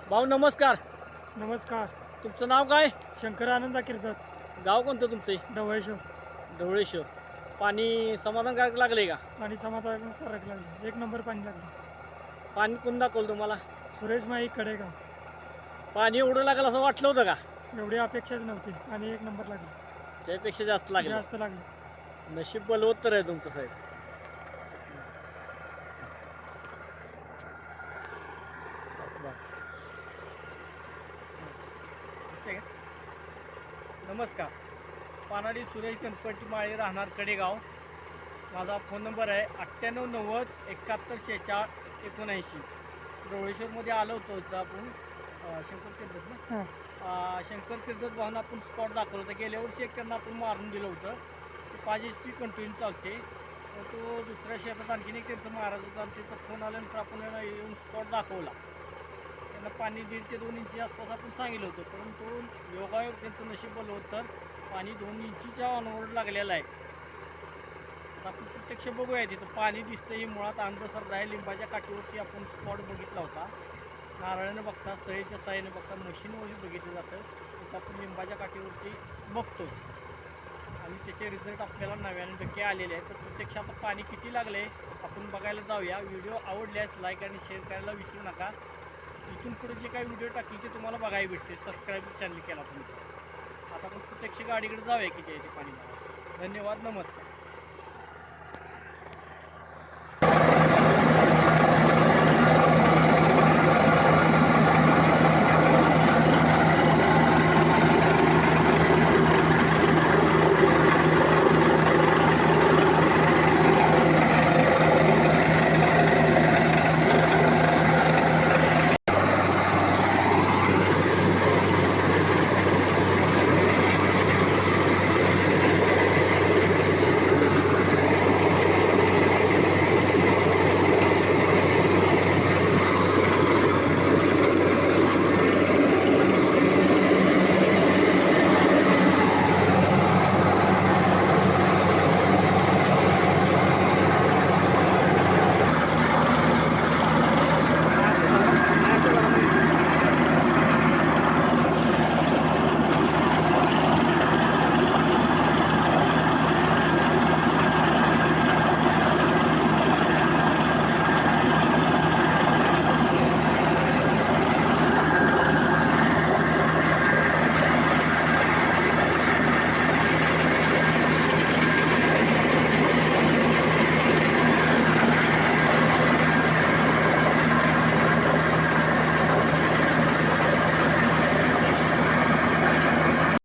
भाऊ नमस्कार. नमस्कार. तुमचं नाव काय? शंकर आनंदा कीर्तत, गाव कोणतं तुमचं? ढवळेश्वर. ढवळेश्वर. पाणी समाधानकारक लागले का? पाणी समाधान करायला लागलं, एक नंबर पाणी लागलं. पाणी कोण दाखवलं तुम्हाला? सुरेश माई कडेगाव. पाणी एवढं लागलं असं वाटलं होतं का? एवढी अपेक्षाच नव्हती आणि एक नंबर लागला. त्यापेक्षा जास्त लागलं. जास्त लागलं. नशीब बलवत्तर आहे तुमचं साहेब. असं बघा. दिसतंय का? नमस्कार. पानाडी सुरेश गणपती माळे, राहणार कडेगाव. माझा फोन नंबर आहे 9890 71 46 79. ढवळेश्वरमध्ये आलो होतो इथं आपण शंकर कीर्तत ना. हां. शंकर कीर्तत भावना आपण स्पॉट दाखवलं होतं. गेल्या वर्षी एक त्यांना आपण मारून दिलं होतं. 5 HP कंटिन्यू चालते. तर तो दुसऱ्या शेतात आणखीन एक त्यांचं महाराज होता आणि त्याचा फोन आल्यानंतर आपण त्यांना येऊन स्पॉट दाखवला. त्यांना पाणी 1.5 ते 2 इंची आसपास आपण सांगितलं होतं, परंतु योगायोग त्यांचं नशीब बलवत तर पाणी 2 इंचीच्या ऑनवर लागलेलं आहे. आता आपण प्रत्यक्ष बघूया तिथं पाणी दिसतं. ही मुळात अंधश्रद्धा आहे. लिंबाच्या काठीवरती आपण स्पॉट बघितला होता. नारळानं बघता, सळीच्या साह्याने बघता, मशीनवरही बघितलं जातं. तर आपण लिंबाच्या काठीवरती बघतो आणि त्याचे रिझल्ट आपल्याला 99% आलेले आहेत. तर प्रत्यक्ष आता पाणी किती लागले आपण बघायला जाऊया. व्हिडिओ आवडल्यास लाईक आणि शेअर करायला विसरू नका. इथून पुढे जे काही व्हिडिओ टाकले ते तुम्हाला बघायला भेटते. सबस्क्राईब चॅनल केला तुम्ही. आता आपण प्रत्यक्ष गाडीकडे जाऊया किती आहे ते पाणी. धन्यवाद. नमस्कार.